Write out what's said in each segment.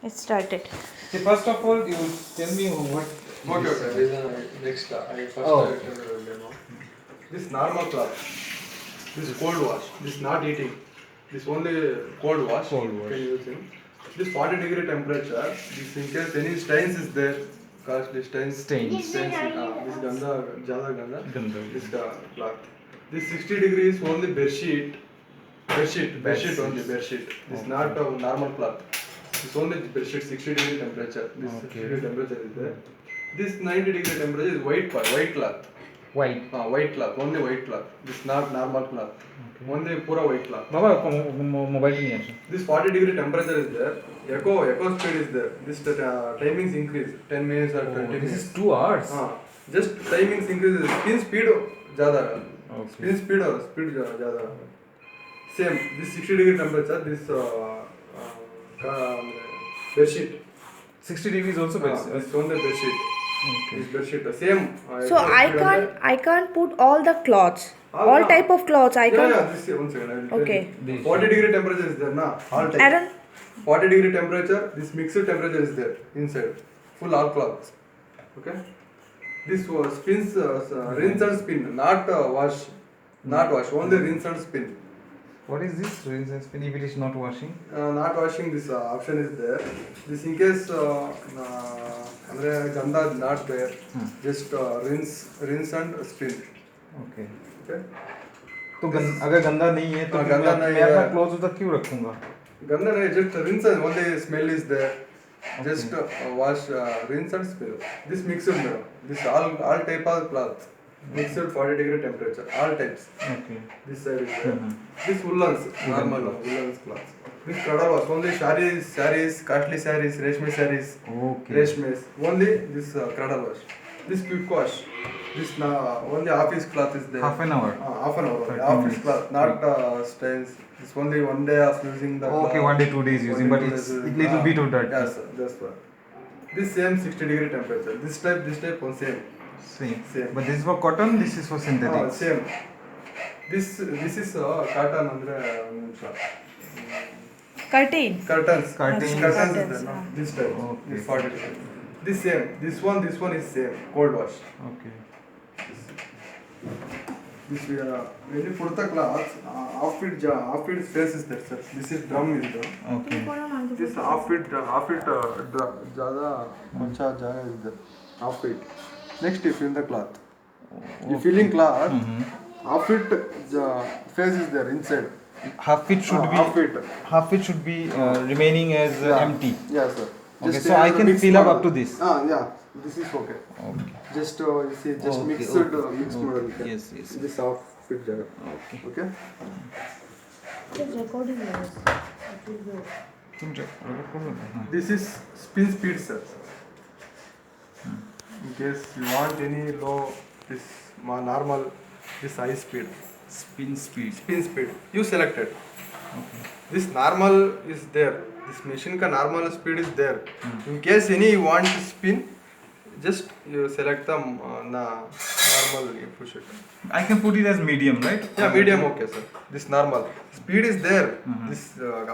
It started. See, first of all, you tell me what. Okay, okay. Next, I first Oh. tell you demo. This normal cloth. This cold wash. This not eating. This only cold wash. Cold wash. Can use him. This 40-degree temperature. This in case any stains is there. Costly stains. Stains. This ganda, jada ganda. Ganda. This cloth. This 60 degrees only bed sheet. Bed sheet only bed sheet. This Okay. not normal cloth. This only bed sheet 60-degree temperature. This Okay. 60-degree temperature is there. This 90-degree temperature is white cloth. White. White cloth, only white cloth. This not normal cloth. Okay. Only pura white cloth. Baba, mobile to niya. This 40-degree temperature is there. Echo speed is there. This timings increase 10 minutes or 20 This minutes. is 2 hours. Just timings increases. Spin speed ज़्यादा है. Okay. Spin speed ज़्यादा है. Same. This 60-degree temperature. This bed sheet. 60 degrees also best. This only bed sheet. Okay. This bed sheet. Same. So I can't put all the cloths. All type of cloths. I can't. Yeah, this one second. I will tell Okay. you. 40-degree temperature is there, na? All type. Aaron, 40-degree temperature. This mixed temperature is there inside. Full all cloths. Okay. This was spins, rinse and spin, not wash. Not wash. Only rinse and spin. What is this? Rinse and spin if it is not washing? Not washing. This option is there. This in case andre ganda not there. Just rinse and spin. Okay. Okay. तो अगर गंदा नहीं है तो हाँ, फिर गंदा मैं नहीं अपना है। क्लोज उधर क्यों रखूंगा? Ganda nahi, just rinse and only smell is there. Just wash, rinse and spill. This mixed madam. This all type of cloth. Mixed 40-degree temperature. All types. Okay. This side is there. This woolens, normal woolens cloth. This kadal was only sarees, costly sarees, reshmi sarees, Okay. reshmis. Only this kadal wash. This quick wash. This only office cloth is there. Half an hour. Half an hour. 30 Office minutes. cloth, not stains. This only one day of using the. Okay, cloth. 1 day, 2 days using, but One day, it's 2 days. it little bit of that. Yes, sir, that's why. This same 60-degree temperature. This type one same. Same. Same. But this is for cotton, this is for synthetic. Same. This is cotton andre curtain. curtains. Curtains. This curtains is Curtains, there, no? yeah. This type. Okay. This 40-degree. This same. This one is same. Cold wash. Okay. This when you put the cloth, half feet face is there, sir. This is drum is there. Okay. This half feet ज़्यादा अच्छा जगह is there. Half feet. Next you fill the cloth. You filling cloth. Half feet face is there inside. Half feet should be half feet. remaining as empty. Yeah, sir. Okay, Just so I can mix fill up model. to this. Yeah. This is okay. Okay. Just you see, just Okay, mixed okay. mixed model. you can. Yes, yes. This half feet jagah. Okay. Okay. Just recording levels. तुम record करो ना. हाँ. This is spin speed, sir. In case you want any low, this normal, this high speed. Spin speed. Spin speed. You selected. Okay. This normal is there. This machine ka normal speed is there. In case any you want to spin, just you select the normal, you push it. I can put it as medium, right? Yeah, medium okay, sir. This normal. Speed is there. This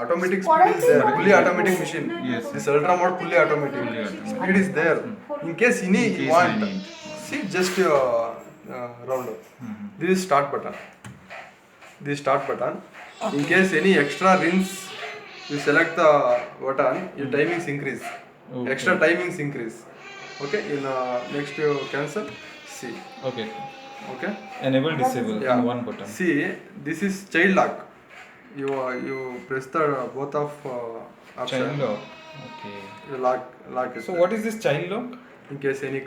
automatic speed is there. Fully automatic machine. Yes. This ultra mode fully automatic. Speed is there. In case any case you I want, need. see just round up. This is start button. This start button. In case any extra rinse, you select the button, your timings increase. Okay. Extra timings increase. Okay, in next you cancel. See. Okay. Okay. Enable, disable Yeah. in one button. See, this is child lock. You press the both of option. Child lock. Okay. You lock it. So what is this child lock? In case any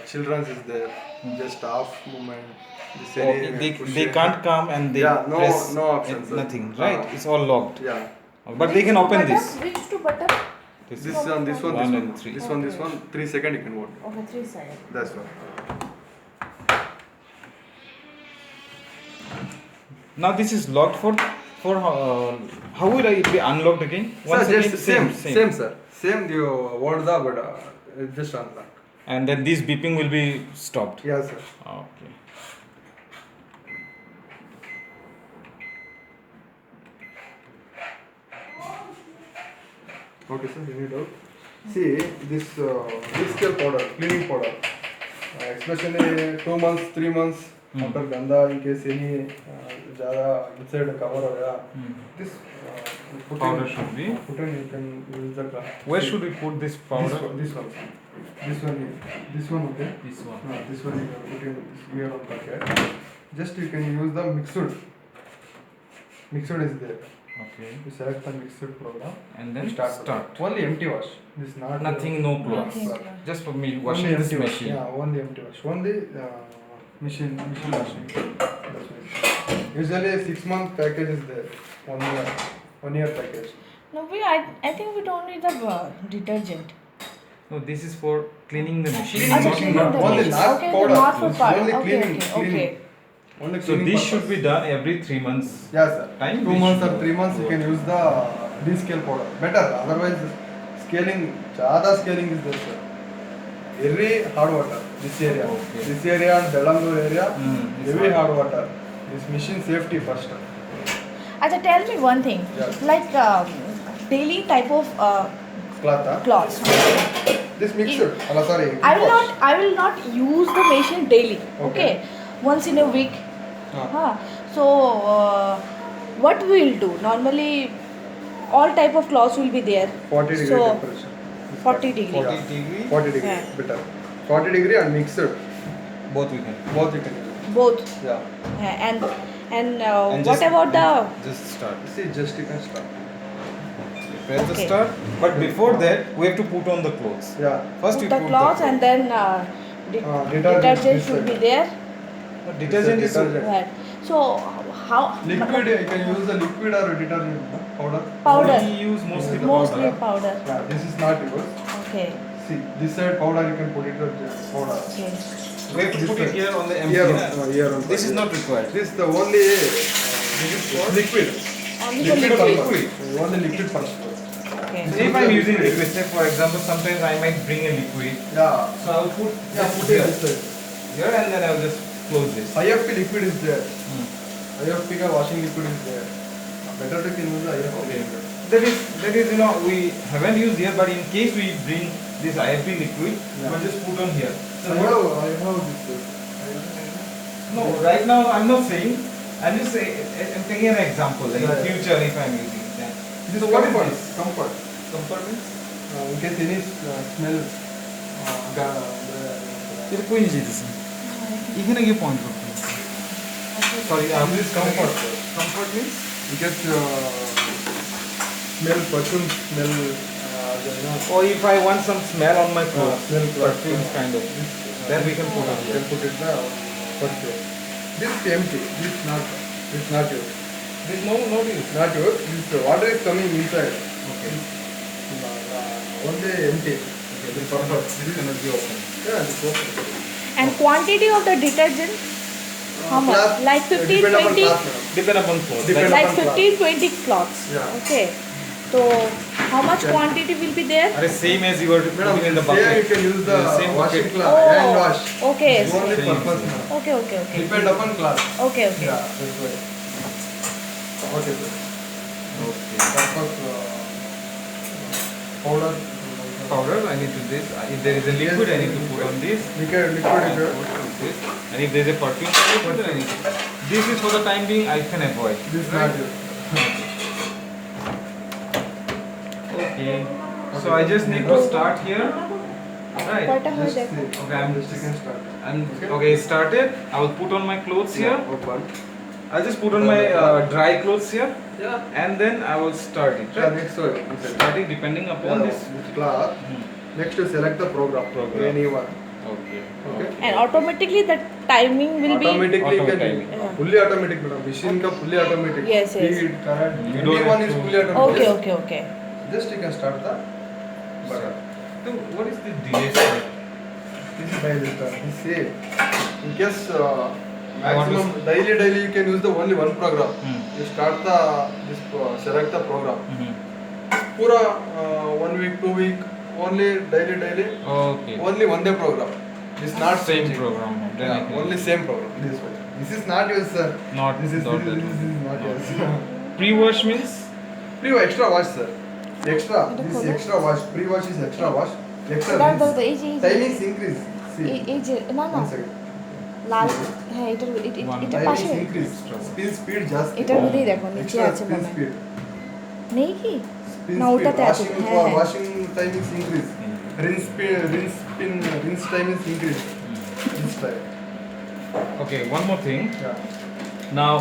children is there, just off movement. This Okay, any they can't come and they Yeah, no- press no options, sir. nothing, right? It's all locked. Yeah. But they can open this. Which two button? This one, One and three. This one. 3 seconds you can vote. Okay, 3 side. That's one. Now this is locked for how will it be unlocked again? Once Sir, again, just same, sir. Same you hold the but just unlock. And then this beeping will be stopped. Yeah, sir. Okay. Okay, sir, any doubt? See, this scale powder, cleaning powder, especially 2 months, 3 months after ganda, in case any jada inside the cover or this put Powder in, should be. put in, you can use the Where should we put this powder? This one, okay. This one. This one you can put in here on packet. Just you can use the mixed. Mixed is there. Okay. You select the mixed program And then start. start. Only empty wash. This not Nothing, no cloth. Nothing. Just for me Only washing this empty wash. machine. Yeah, only empty wash. Only machine washing. That's it. Usually 6 month package is there. 1 year package. No, I think we don't need the detergent. No, this is for cleaning the machine. Cleaning Acha, not- cleaning not the only machine. not Okay, powder. not for It's powder. only Okay, cleaning, okay, cleaning. okay. Only So cleaning this purpose. should be done every 3 months. Yes, sir. Time 2 we months should or 3 months you do. can use the D-scale powder. Better, otherwise scaling, jada scaling is there, sir. Very hard water, this area. Okay. This area and Belangur area, It's heavy hard. hard water. This machine safety first. Acha, tell me one thing. Yes. Like daily type of Cloth, huh? cloths. This mixture, sorry. I will not use the machine daily. Okay. Okay. Once in a week. Ah. So what we will do? Normally, all type of cloths will be there. 40 degree So, temperature. 40 degree. 40 Yeah. degree. 40 degree, Yeah. better. 40 degree and mixed. Both we can. Both you can use. Both. Yeah. And And what just- about the Just start. See, just you can start. Press the Okay. start. But before that, we have to put on the clothes. Yeah. First put we the put cloths the and then detergent this should be side. there. No, detergent is Detergent. Right. So how Liquid, you can use the liquid or detergent, no? Powder. Powder. We use mostly Mostly powder. powder. Yeah, this is not yours. Okay. See, this side powder you can put it with powder. Okay. We have to put it here on the empty. Here, na? here on This is not required. This is the only liquid. Only for Liquid liquid. purpose. Only liquid purpose. Okay. So if I'm using liquid, say for example, sometimes I might bring a liquid. Yeah. So I'll put Yeah, just put here, it this side. here and then I'll just close this. IFP liquid is there. Hmm. IFP ka washing liquid is there. Better to use the IFP Okay. liquid. That is, we haven't used here, but in case we bring this IFP liquid, Yeah. we'll just put on here. So I have this. no, right now I'm not saying. I'm just I'm taking an example. Like Yeah, in yeah. future, if I'm using that. This So what is comfort. this? Comfort. Comfort means? In case any smell. এটা কই নিয়ে যেতেছে এখানে গিয়ে point করতে sorry This comfort. comfort means In case smell perfume smell. or if I want some smell on my clothes, smell clothes, perfumes yeah. kind of, then we can put on You here. can put it the perfume. This is empty. This is not yours. This no use. Not yours. This water is coming inside. Okay. Only empty. Okay, this cannot be open. Yeah, this open. And quantity of the detergent? How much? Class, Like 15, depend upon 20? class, madam. Depend upon clothes. Depend Like upon 15, 20 cloths. Yeah. Okay. So how much Yeah. quantity will be there? Are same as you were Madam, putting in the here you bucket. can use the Yeah, same washing bucket. cloth, hand wash. Okay. It's only Same. purpose, madam. Okay, okay, okay. Depend upon class. Okay, okay. Yeah, that's right. Okay, sir. Okay. Purpose powder. Powder, I need to this. If there is a liquid, I need to put on this. Liquid And is put on this. And if there is a perfume, I need to put it, I need to. This is for the time being I can avoid. this is Right? not yours. Okay. So I just need to start here. Right. What Just are see. Okay, I'm Just you can start. okay, started. I will put on my clothes here. Open. I'll just put on my dry clothes here, Yeah. and then I will start it. Yeah, Right? next one. Okay. Starting depending upon this. This cloth. Hmm. Next you select the program. Program. Anyone. Okay. Okay. And automatically the timing will be. Automatically you can Automatic. Yeah. fully automatic, madam. Machine ka fully automatic. Yes, yes. Speed, current. You don't Anyone have is to- fully automatic. Okay, okay, okay. Just you can start the button. So what is the delay time? This is by this time. This say in case I want to maximum daily you can use the only one program. Hmm. You start the select the program. Mhm. Pura 1 week, 2 week, only daily, Okay. only one day program. This not Same switching. program. Then I Yeah, can- only same program. This one. This is not yours, sir. Not This is not this that. is not yours. Pre-wash means Free extra wash, sir. extra. এটা This খোলো। extra wash. Pre-wash is extra wash. Extra দাঁড়াও, rinse. দাঁড়াও, এই যে Time is increase. See. এই যে না না One second. লাল হ্যাঁ এটার One এটার Time পাশে is increase. Spin speed just. এটার মধ্যেই দেখো নিচে Extra আছে spin মনে হয়। speed. নেই কি Spin না speed. ওটাতে আছে Washing, হ্যাঁ হ্যাঁ washing time is increase. Rinse time is increase. Rinse time. Okay, one more thing. Yeah. Now,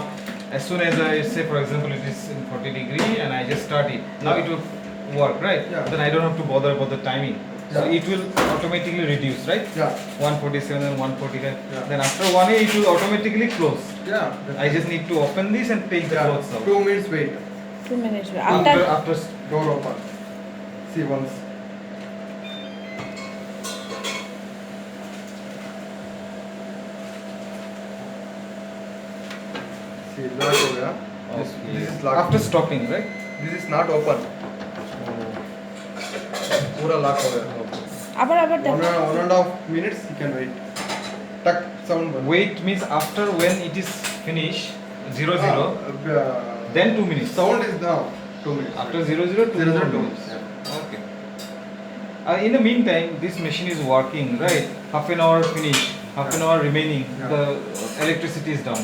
as soon as I say, for example, it is in 40 and I just start it, now Yeah. it will work, right? Yeah. Then I don't have to bother about the timing. So Yeah. it will automatically reduce, right? Yeah. 147 and 145. Yeah. Then after 1 year, it will automatically close. Yeah. I just need to open this and take the clothes out. 2 minutes wait. 2 minutes After, after after Door open. See once. See lock हो गया. This is lock. after stopping, right? This is not open. पूरा lock हो गया. আবার One দেখো and a half minutes you can wait. Tuck sound. बंद. Wait means after when it is finished, 00, Uh, then 2 minutes. sound is now 2 minutes. After 00, 2 0, more 2 minutes. minutes. Okay. In the meantime, this machine is working, right? Half an hour finished, half an hour remaining. Yeah. The electricity is down.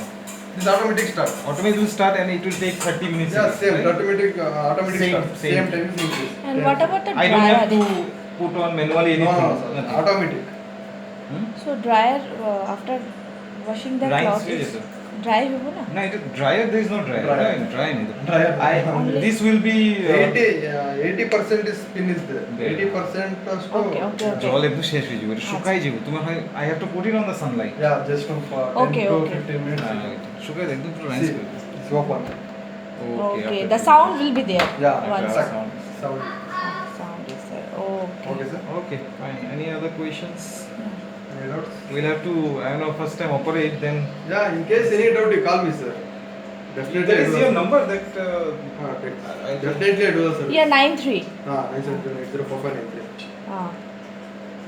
This automatic start. Automatic will start and it will take 30 minutes. Yeah, again, same. right? Automatic Same, start. same. Same time is increase. and what about the I don't have dryer to put on manually No, anything. no, no, nothing. automatic. Hmm? so dryer after washing the Drying cloth stage is আছে। dry হবে না No, it is dryer. There is no dryer. Dryer. No, dry neither. Dryer. Only- This will be. 80% is spin is there. There. 80% stove. Okay, okay, okay. জল একদম শেষ হয়ে যাবে এটা শুকাই যাবে তোমার হয় I have to put it on the Sunlight Yeah, just for 10 Okay, to okay. 15 minutes. শুকাই একদম পুরো See, রাইস করে it's open. okay the sound will be there Yeah, once okay. Sound. sound is there okay Okay, sir. Okay, fine. Any other questions? Any doubts? We'll have to, I don't know, first time operate, then. Yeah, in case any doubt, you call me, sir. Definitely. There I is do your the- number that. Definitely I do the service. yeah 93 972-804593.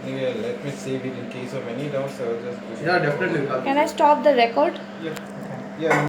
Yeah, let me save it in case of any doubts. I will just. Yeah, definitely call me. can I stop the record Yeah. Yeah.